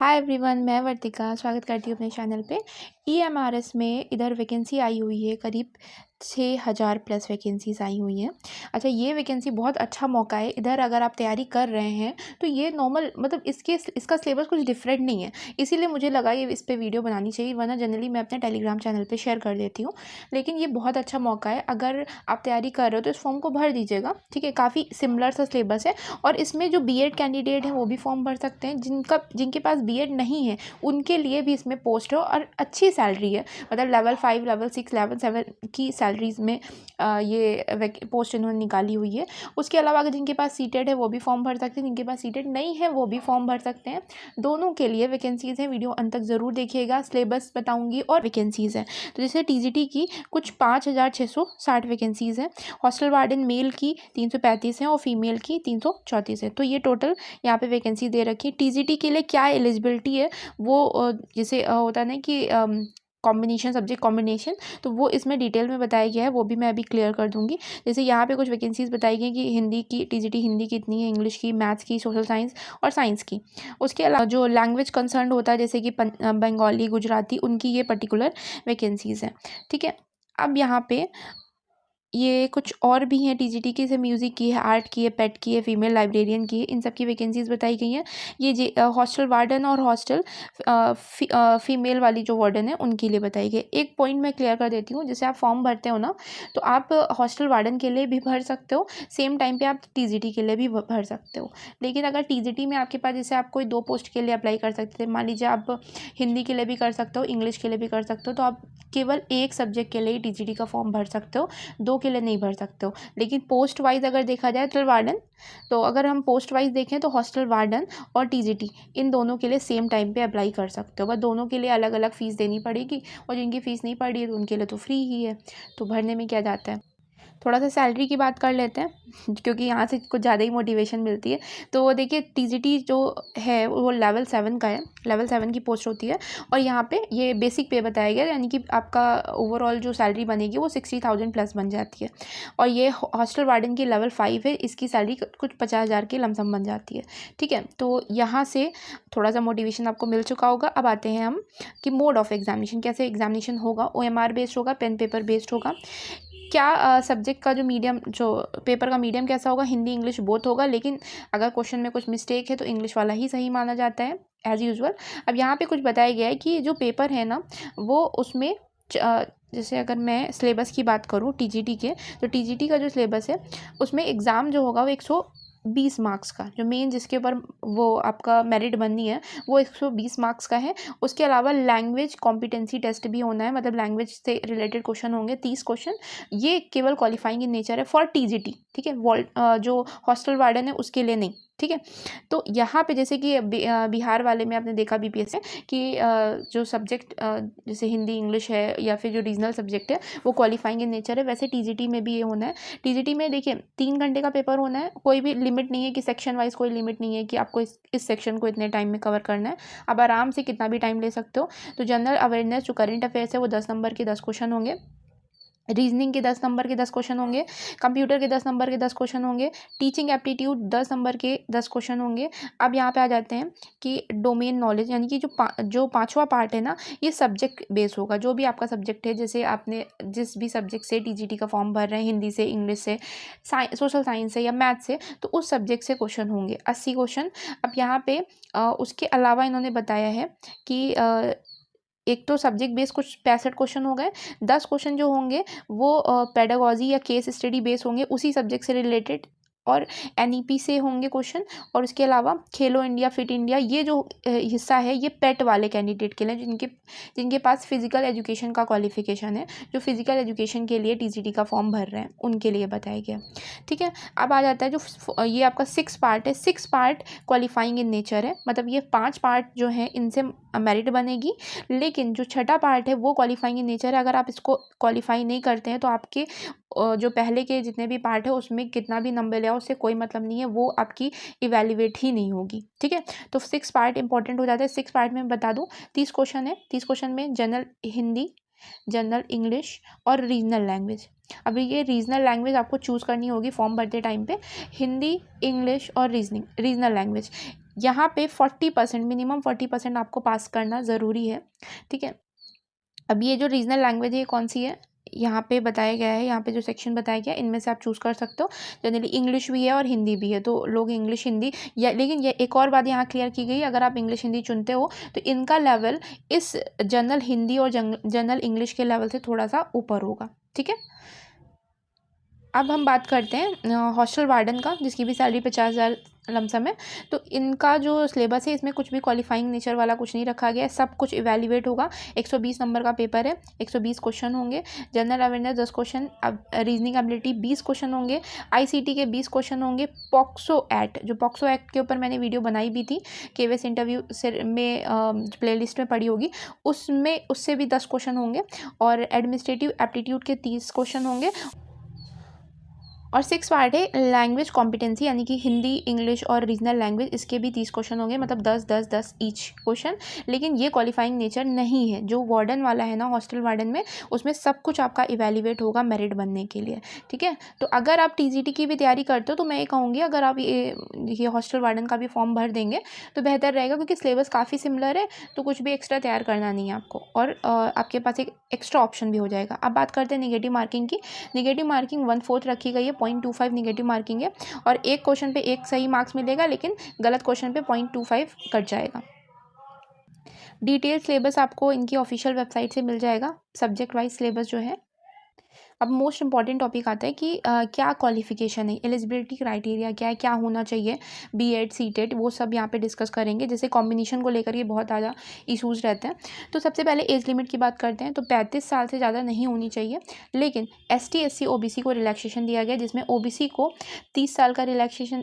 Hi everyone, मैं वर्तिका स्वागत करती हूँ अपने चैनल पे। ईएमआरएस में इधर वैकेंसी आई हुई है, करीब 6000 प्लस वैकेंसीज आई हुई हैं। अच्छा, ये वैकेंसी बहुत अच्छा मौका है इधर, अगर आप तैयारी कर रहे हैं तो ये नॉर्मल मतलब इसका सिलेबस कुछ डिफरेंट नहीं है, इसीलिए मुझे लगा ये इस पर वीडियो बनानी चाहिए, वरना जनरली मैं अपने टेलीग्राम चैनल पे शेयर कर देती हूँ। लेकिन ये बहुत अच्छा मौका है, अगर आप तैयारी कर रहे हो तो इस फॉर्म को भर दीजिएगा। ठीक है, काफ़ी सिमिलर सा सिलेबस है और इसमें जो बीएड कैंडिडेट हैं वो भी फॉर्म भर सकते हैं। जिनके पास बीएड नहीं है उनके लिए भी इसमें पोस्ट है और अच्छी सैलरी है, मतलब लेवल 5, लेवल 6, लेवल 7 की सैलरीज में ये पोस्ट इन्होंने निकाली हुई है। उसके अलावा अगर जिनके पास सीटेड है वो भी फॉर्म भर सकते हैं, जिनके पास सीटेड नहीं है वो भी फॉर्म भर सकते हैं। दोनों के लिए वैकेंसीज़ हैं, वीडियो अंत तक ज़रूर देखिएगा, सिलेबस बताऊंगी और वैकेंसीज़ हैं। तो जैसे टीजीटी की कुछ 5660 वैकेंसीज़ हैं। हॉस्टल वार्डन मेल की 335 हैं और फीमेल की 334 है। तो ये टोटल यहाँ पे वैकेंसी दे रखी है। टीजीटी के लिए क्या एलिजिबिलिटी है वो जैसे होता है ना कि कॉम्बिनेशन, सब्जेक्ट कॉम्बिनेशन, तो वो इसमें डिटेल में बताया गया है, वो भी मैं अभी क्लियर कर दूंगी। जैसे यहाँ पे कुछ वैकेंसीज बताई गई कि हिंदी की टीजीटी हिंदी की इतनी है, इंग्लिश की, मैथ्स की, सोशल साइंस और साइंस की। उसके अलावा जो लैंग्वेज कंसर्न होता है जैसे कि बंगाली, गुजराती, उनकी ये पर्टिकुलर वैकेंसीज हैं। ठीक है, अब यहाँ पे ये कुछ और भी हैं टीजीटी की, जैसे म्यूज़िक की है, आर्ट की है, पेट की है, फीमेल लाइब्रेरियन की है, इन सब की वैकेंसीज़ बताई गई हैं। ये हॉस्टल वार्डन और हॉस्टल फीमेल वाली जो वार्डन है उनके लिए बताई गई। एक पॉइंट मैं क्लियर कर देती हूँ, जैसे आप फॉर्म भरते हो ना तो आप हॉस्टल वार्डन के लिए भी भर सकते हो, सेम टाइम पे आप टीजीटी के लिए भी भर सकते हो। लेकिन अगर टीजीटी में आपके पास, जैसे आप कोई 2 पोस्ट के लिए अप्लाई कर सकते थे, मान लीजिए आप हिंदी के लिए भी कर सकते हो, इंग्लिश के लिए भी कर सकते हो, तो आप केवल एक सब्जेक्ट के लिए ही टीजीटी का फॉर्म भर सकते हो, 2 के लिए नहीं भर सकते हो। लेकिन पोस्ट वाइज अगर देखा जाए हॉस्टल वार्डन, तो अगर हम पोस्ट वाइज देखें तो हॉस्टल वार्डन और टीजीटी इन दोनों के लिए सेम टाइम पे अप्लाई कर सकते हो, बस दोनों के लिए अलग अलग फ़ीस देनी पड़ेगी, और जिनकी फ़ीस नहीं पड़ी है तो उनके लिए तो फ्री ही है, तो भरने में क्या जाता है। थोड़ा सा सैलरी की बात कर लेते हैं क्योंकि यहाँ से कुछ ज़्यादा ही मोटिवेशन मिलती है। तो देखिए, टीजीटी जो है वो लेवल 7 का है, लेवल 7 की पोस्ट होती है, और यहाँ पे ये बेसिक पे बताया गया, यानी कि आपका ओवरऑल जो सैलरी बनेगी वो 60,000 प्लस बन जाती है। और ये हॉस्टल वार्डन की लेवल 5 है, इसकी सैलरी कुछ 50,000 की लमसम बन जाती है। ठीक है, तो यहाँ से थोड़ा सा मोटिवेशन आपको मिल चुका होगा। अब आते हैं हम कि मोड ऑफ एग्जामिनेशन, कैसे एग्जामिनेशन होगा। OMR बेस्ड होगा, पेन पेपर बेस्ड होगा। क्या सब्जेक्ट का जो मीडियम, जो पेपर का मीडियम कैसा होगा, हिंदी इंग्लिश बोथ होगा, लेकिन अगर क्वेश्चन में कुछ मिस्टेक है तो इंग्लिश वाला ही सही माना जाता है एज़ यूजुअल। अब यहाँ पे कुछ बताया गया है कि जो पेपर है ना वो उसमें जैसे अगर मैं सिलेबस की बात करूँ टीजीटी के, तो टीजीटी का जो सिलेबस है उसमें एग्ज़ाम जो होगा वो 120 मार्क्स का, जो मेन जिसके ऊपर वो आपका मेरिट बननी है वो 120 मार्क्स का है। उसके अलावा लैंग्वेज कॉम्पिटेंसी टेस्ट भी होना है, मतलब लैंग्वेज से रिलेटेड क्वेश्चन होंगे 30 क्वेश्चन। ये केवल क्वालिफाइंग इन नेचर है फॉर टीजीटी। ठीक है, जो हॉस्टल वार्डन है उसके लिए नहीं। ठीक है, तो यहाँ पे जैसे कि बिहार वाले में आपने देखा बीपीएस से कि जो सब्जेक्ट जैसे हिंदी इंग्लिश है या फिर जो रीजनल सब्जेक्ट है वो क्वालिफाइंग इन नेचर है, वैसे टीजीटी में भी ये होना है। टीजीटी में देखिए 3 घंटे का पेपर होना है, कोई भी लिमिट नहीं है कि सेक्शन वाइज कोई लिमिट नहीं है कि आपको इस सेक्शन को इतने टाइम में कवर करना है, आप आराम से कितना भी टाइम ले सकते हो। तो जनरल अवेयरनेस जो करंट अफेयर्स है वो 10 नंबर के 10 क्वेश्चन होंगे, रीजनिंग के 10 नंबर के 10 क्वेश्चन होंगे, कंप्यूटर के 10 नंबर के 10 क्वेश्चन होंगे, टीचिंग एप्टीट्यूड 10 नंबर के 10 क्वेश्चन होंगे। अब यहाँ पे आ जाते हैं कि डोमेन नॉलेज, यानी कि जो पांचवा पार्ट है ना ये सब्जेक्ट बेस होगा। जो भी आपका सब्जेक्ट है, जैसे आपने जिस भी सब्जेक्ट से टीजीटी का फॉर्म भर रहे हैं, हिंदी से, इंग्लिश से, सोशल साइंस से या मैथ से, तो उस सब्जेक्ट से क्वेश्चन होंगे 80 क्वेश्चन। अब यहाँ पे उसके अलावा इन्होंने बताया है कि एक तो सब्जेक्ट बेस कुछ 65 क्वेश्चन हो गए, 10 क्वेश्चन जो होंगे वो पेडागॉजी या केस स्टडी बेस होंगे उसी सब्जेक्ट से रिलेटेड, और एनईपी से होंगे क्वेश्चन। और उसके अलावा खेलो इंडिया, फिट इंडिया, ये जो हिस्सा है ये पेट वाले कैंडिडेट के लिए, जिनके पास फिजिकल एजुकेशन का क्वालिफिकेशन है, जो फिजिकल एजुकेशन के लिए टीजीटी का फॉर्म भर रहे हैं उनके लिए बताया गया। ठीक है, अब आ जाता है जो ये आपका 6 पार्ट है, 6 पार्ट क्वालिफाइंग इन नेचर है, मतलब ये 5 पार्ट जो है इनसे मेरिट बनेगी, लेकिन जो छठा पार्ट है वो क्वालिफाइंग इन नेचर है। अगर आप इसको क्वालिफाई नहीं करते हैं तो आपके जो पहले के जितने भी पार्ट है उसमें कितना भी नंबर ले आओ उससे कोई मतलब नहीं है, वो आपकी इवैल्यूएट ही नहीं होगी। ठीक है, तो 6 पार्ट इंपॉर्टेंट हो जाता है। 6 पार्ट में बता दूं 30 क्वेश्चन है, 30 क्वेश्चन में जनरल हिंदी, जनरल इंग्लिश और रीजनल लैंग्वेज। अभी ये रीजनल लैंग्वेज आपको चूज़ करनी होगी फॉर्म भरते टाइम पे, हिंदी, इंग्लिश और रीजनल लैंग्वेज। यहाँ पे 40% मिनिमम 40% आपको पास करना ज़रूरी है, ठीक है। अब ये जो रीजनल लैंग्वेज है ये कौन सी है, यहाँ पे बताया गया है, यहाँ पे जो सेक्शन बताया गया है इनमें से आप चूज़ कर सकते हो। जनरली इंग्लिश भी है और हिंदी भी है, तो लोग इंग्लिश हिंदी या, लेकिन ये एक और बात यहाँ क्लियर की गई, अगर आप इंग्लिश हिंदी चुनते हो तो इनका लेवल इस जनरल हिंदी और जनरल इंग्लिश के लेवल से थोड़ा सा ऊपर होगा, ठीक है। अब हम बात करते हैं हॉस्टल वार्डन का, जिसकी भी सैलरी 50,000 लमसम है। तो इनका जो सिलेबस है इसमें कुछ भी क्वालिफाइंग नेचर वाला कुछ नहीं रखा गया है, सब कुछ इवैल्यूएट होगा। 120 नंबर का पेपर है, 120 क्वेश्चन होंगे। जनरल अवेयरनेस 10 क्वेश्चन, अब रीजनिंग एबिलिटी 20 क्वेश्चन होंगे, आईसीटी के 20 क्वेश्चन होंगे। पॉक्सो एक्ट, जो पॉक्सो एक्ट के ऊपर मैंने वीडियो बनाई भी थी, केवीएस इंटरव्यू से में प्लेलिस्ट में पड़ी होगी, उसमें उससे भी 10 क्वेश्चन होंगे। और एडमिनिस्ट्रेटिव एप्टीट्यूड के 30 क्वेश्चन होंगे। और 6 पार्ट है लैंग्वेज कॉम्पिटेंसी, यानी कि हिंदी, इंग्लिश और रीजनल लैंग्वेज, इसके भी 30 क्वेश्चन होंगे, मतलब 10 ईच क्वेश्चन। लेकिन ये क्वालिफाइंग नेचर नहीं है। जो वार्डन वाला है ना, हॉस्टल वार्डन में, उसमें सब कुछ आपका इवैल्यूएट होगा मेरिट बनने के लिए, ठीक है। तो अगर आप टीजीटी की भी तैयारी करते हो तो मैं ये कहूँगी, अगर आप ये हॉस्टल वार्डन का भी फॉर्म भर देंगे तो बेहतर रहेगा, क्योंकि सिलेबस काफ़ी सिमिलर है, तो कुछ भी एक्स्ट्रा तैयार करना नहीं है आपको, और आपके पास एक एक्स्ट्रा ऑप्शन भी हो जाएगा। अब बात करते हैं नेगेटिव मार्किंग की। नेगेटिव मार्किंग 1/4 रखी गई है, 0.25 नेगेटिव मार्किंग है, और एक क्वेश्चन पे एक सही मार्क्स मिलेगा, लेकिन गलत क्वेश्चन पे 0.25 कट जाएगा। डिटेल सिलेबस आपको इनकी ऑफिशियल वेबसाइट से मिल जाएगा, सब्जेक्ट वाइज सिलेबस जो है। अब मोस्ट इंपॉर्टेंट टॉपिक आता है कि क्या क्वालिफिकेशन है, एलिजिबिलिटी क्राइटेरिया क्या है, क्या होना चाहिए, बीएड सीटेट, वो सब यहाँ पे डिस्कस करेंगे। जैसे कॉम्बिनेशन को लेकर ये बहुत ज़्यादा इशूज़ रहते हैं। तो सबसे पहले एज लिमिट की बात करते हैं, तो 35 साल से ज़्यादा नहीं होनी चाहिए। लेकिन ST SC OBC को रिलैक्सेशन दिया गया, जिसमें OBC को 3 साल का रिलैक्सेशन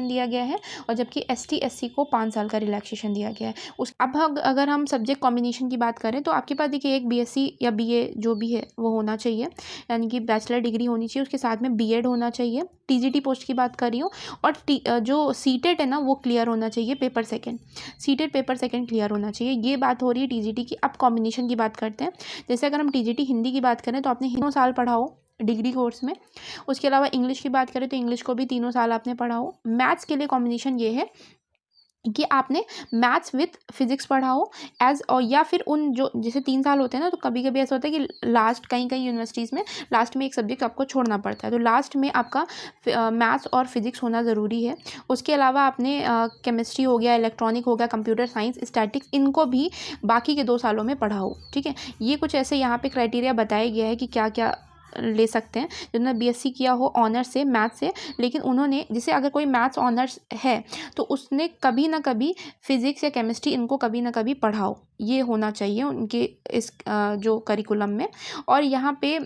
दिया गया है, और जबकि ST SC को 5 साल का रिलैक्सेशन दिया गया है। अब अगर हम सब्जेक्ट कॉम्बिनेशन की बात करें, तो आपके पास देखिए एक BSc या BA जो भी है वो होना चाहिए, यानी कि बैचलर डिग्री होनी चाहिए, उसके साथ में बीएड होना चाहिए। टीजीटी पोस्ट की बात कर रही हूँ। और जो सीटेट है ना, वो क्लियर होना चाहिए, paper second, CTET paper second clear होना चाहिए। ये बात हो रही है टीजीटी की। अब कॉम्बिनेशन की बात करते हैं। जैसे अगर हम टीजीटी हिंदी की बात करें तो आपने 3 साल पढ़ा हो डिग्री कोर्स में। उसके अलावा इंग्लिश की बात करें तो इंग्लिश को भी 3 साल आपने पढ़ा हो। मैथ्स के लिए कॉम्बिनेशन ये है कि आपने मैथ्स विथ फिजिक्स पढ़ा हो और या फिर उन जो जैसे 3 साल होते हैं ना, तो कभी कभी ऐसा होता है कि लास्ट कई यूनिवर्सिटीज़ में लास्ट में एक सब्जेक्ट आपको छोड़ना पड़ता है, तो लास्ट में आपका मैथ्स और फिजिक्स होना ज़रूरी है। उसके अलावा आपने केमिस्ट्री हो गया, इलेक्ट्रॉनिक हो गया, कंप्यूटर साइंस, स्टैटिक्स, इनको भी बाकी के 2 सालों में पढ़ा हो, ठीक है। ये कुछ ऐसे यहाँ पे क्राइटेरिया बताया गया है कि क्या क्या ले सकते हैं। जिन्होंने BSc किया हो ऑनर्स से, मैथ्स से, लेकिन उन्होंने, जैसे अगर कोई मैथ्स ऑनर्स है तो उसने कभी ना कभी फिजिक्स या केमिस्ट्री इनको कभी ना कभी पढ़ाओ, ये होना चाहिए उनके इस जो करिकुलम में। और यहाँ पे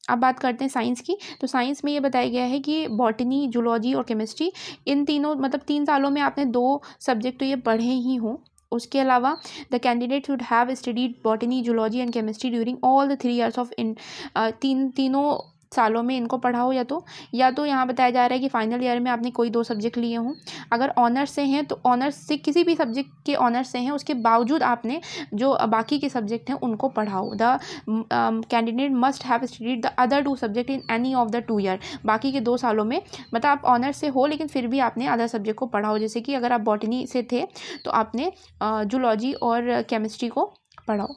अब बात करते हैं साइंस की। तो साइंस में ये बताया गया है कि बॉटनी, जूलॉजी और केमिस्ट्री, इन तीनों, मतलब 3 सालों में आपने 2 सब्जेक्ट तो ये पढ़े ही हों। उसके अलावा the candidate should have studied botany, zoology and chemistry during all the 3 years of तीनों सालों में इनको पढ़ा हो, या तो यहाँ बताया जा रहा है कि फाइनल ईयर में आपने कोई 2 सब्जेक्ट लिए हों। अगर ऑनर्स से हैं तो ऑनर्स से, किसी भी सब्जेक्ट के ऑनर्स से हैं, उसके बावजूद आपने जो बाकी के सब्जेक्ट हैं उनको पढ़ाओ। The candidate must have studied the other 2 subject in any of the 2 year, बाकी के 2 सालों में, मतलब आप ऑनर्स से हो लेकिन फिर भी आपने अदर सब्जेक्ट को पढ़ाओ। जैसे कि अगर आप बॉटनी से थे तो आपने जूलॉजी और केमिस्ट्री को पढ़ाओ।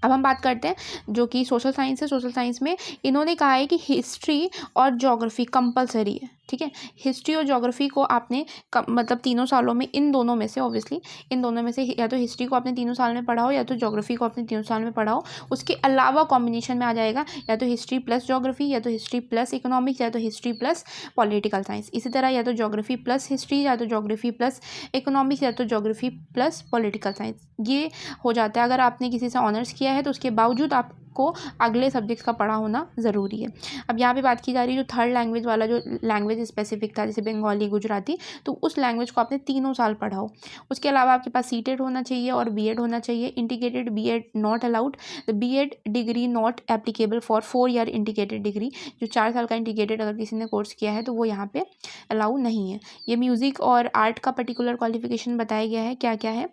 अब हम बात करते हैं जो कि सोशल साइंस है। सोशल साइंस में इन्होंने कहा है कि हिस्ट्री और ज्योग्राफी कंपलसरी है, ठीक है। हिस्ट्री और ज्योग्राफी को आपने मतलब 3 सालों में, इन दोनों में से, ऑब्वियसली इन दोनों में से, या तो हिस्ट्री को आपने 3 साल में पढ़ाओ, या तो ज्योग्राफी को आपने 3 साल में पढ़ाओ। उसके अलावा कॉम्बिनेशन में आ जाएगा या तो हिस्ट्री प्लस ज्योग्राफी, या तो हिस्ट्री प्लस इकोनॉमिक्स, या तो हिस्ट्री प्लस पॉलिटिकल साइंस। इसी तरह या तो ज्योग्राफी प्लस हिस्ट्री, या तो ज्योग्राफी प्लस इकोनॉमिक्स, या तो ज्योग्राफी प्लस पॉलिटिकल साइंस, ये हो जाता है। अगर आपने किसी से ऑनर्स किया है तो उसके बावजूद आपको अगले सब्जेक्ट्स का पढ़ा होना ज़रूरी है। अब यहाँ पे बात की जा रही है जो थर्ड लैंग्वेज वाला, जो लैंग्वेज स्पेसिफिक था, जैसे बंगाली, गुजराती, तो उस लैंग्वेज को आपने 3 साल पढ़ा हो। उसके अलावा आपके पास सीटेट होना चाहिए और बीएड होना चाहिए। Integrated BEd not allowed, the BEd degree not applicable for 4 year integrated degree, जो 4 साल का इंटीग्रेटेड अगर किसी ने कोर्स किया है तो वो यहाँ पे अलाउ नहीं है। ये म्यूज़िक और आर्ट का पर्टिकुलर क्वालिफिकेशन बताया गया है क्या क्या है।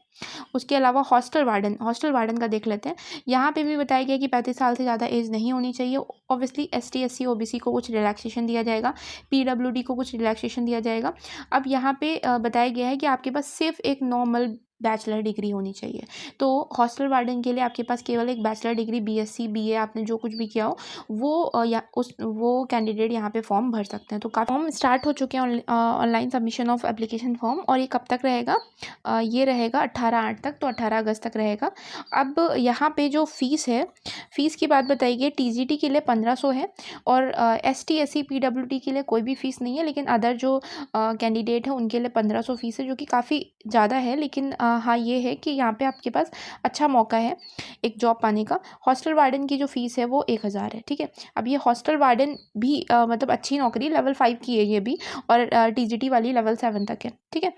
उसके अलावा हॉस्टल वार्डन का देख लेते हैं। यहाँ पे भी बताया गया कि 35 साल से ज़्यादा एज नहीं होनी चाहिए। ऑब्वियसली ST SC OBC को कुछ रिलैक्सेशन दिया जाएगा, PWD को कुछ रिलैक्सेशन दिया जाएगा। अब यहाँ पे बताया गया है कि आपके पास सिर्फ एक नॉर्मल बैचलर डिग्री होनी चाहिए। तो हॉस्टल वार्डन के लिए आपके पास केवल एक बैचलर डिग्री BSc BA आपने जो कुछ भी किया हो वो कैंडिडेट यहाँ पे फॉर्म भर सकते हैं। तो काफ़ी फॉर्म स्टार्ट हो चुके हैं, online submission of application form, और ये कब तक रहेगा? ये रहेगा 18/8 तक, तो 18 अगस्त तक रहेगा। अब यहाँ पे जो फ़ीस है, फ़ीस की बात बताई गई, TGT के लिए 1500 है, और ST SC PWD के लिए कोई भी फ़ीस नहीं है, लेकिन अदर जो कैंडिडेट है उनके लिए 1500 फ़ीस है, जो कि काफ़ी ज़्यादा है। लेकिन हाँ ये है कि यहाँ पे आपके पास अच्छा मौका है एक जॉब पाने का। हॉस्टल वार्डन की जो फ़ीस है वो 1000 है, ठीक है। अब ये हॉस्टल वार्डन भी मतलब अच्छी नौकरी, लेवल 5 की है ये भी, और TGT वाली लेवल 7 तक है, ठीक है।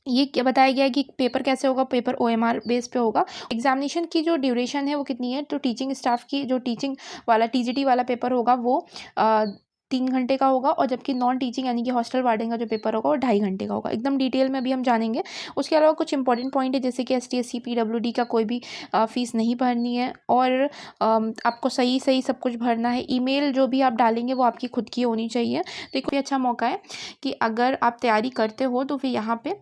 ये क्या बताया गया है कि पेपर कैसे होगा? पेपर OMR बेस पे होगा। एग्जामिनेशन की जो ड्यूरेशन है वो कितनी है? तो टीचिंग स्टाफ की जो टीचिंग वाला TGT वाला पेपर होगा वो 3 घंटे का होगा, और जबकि नॉन टीचिंग यानी कि हॉस्टल वार्डन का जो पेपर होगा वो 2.5 घंटे का होगा। एकदम डिटेल में अभी हम जानेंगे। उसके अलावा कुछ इंपॉर्टेंट पॉइंट है, जैसे कि ST SC PWD का कोई भी फ़ीस नहीं भरनी है, और आपको सही सब कुछ भरना है। ईमेल जो भी आप डालेंगे वो आपकी खुद की होनी चाहिए। तो एक भी अच्छा मौका है कि अगर आप तैयारी करते हो तो फिर यहाँ पे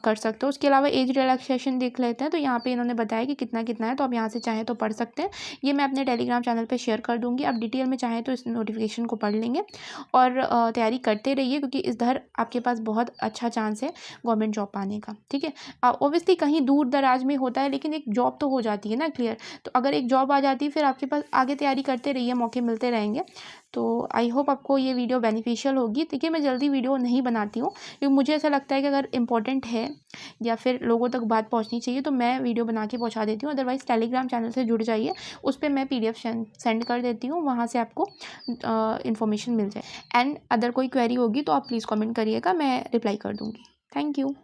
कर सकते हो। उसके अलावा एज रिलैक्सेशन देख लेते हैं। तो यहाँ पे इन्होंने बताया कि कितना है, तो आप यहाँ से चाहें तो पढ़ सकते हैं। ये मैं अपने टेलीग्राम चैनल पे शेयर कर दूँगी। आप डिटेल में चाहें तो इस नोटिफिकेशन को पढ़ लेंगे, और तैयारी करते रहिए, क्योंकि इधर आपके पास बहुत अच्छा चांस है गवर्नमेंट जॉब पाने का, ठीक है। ऑब्वियसली कहीं दूर दराज में होता है, लेकिन एक जॉब तो हो जाती है ना क्लियर। तो अगर एक जॉब आ जाती है, फिर आपके पास आगे तैयारी करते रहिए, मौके मिलते रहेंगे। तो आई होप आपको ये वीडियो बेनिफिशियल होगी। देखिए, मैं जल्दी वीडियो नहीं बनाती हूँ, क्योंकि मुझे ऐसा लगता है कि अगर इम्पोर्टेंट है या फिर लोगों तक बात पहुँचनी चाहिए तो मैं वीडियो बना के पहुँचा देती हूँ। अदरवाइज़ टेलीग्राम चैनल से जुड़ जाइए, उस पर मैं PDF सेंड कर देती हूँ, वहाँ से आपको इन्फॉर्मेशन मिल जाए। एंड अदर कोई क्वेरी होगी तो आप प्लीज़ कमेंट करिएगा, मैं रिप्लाई कर दूँगी। Thank you.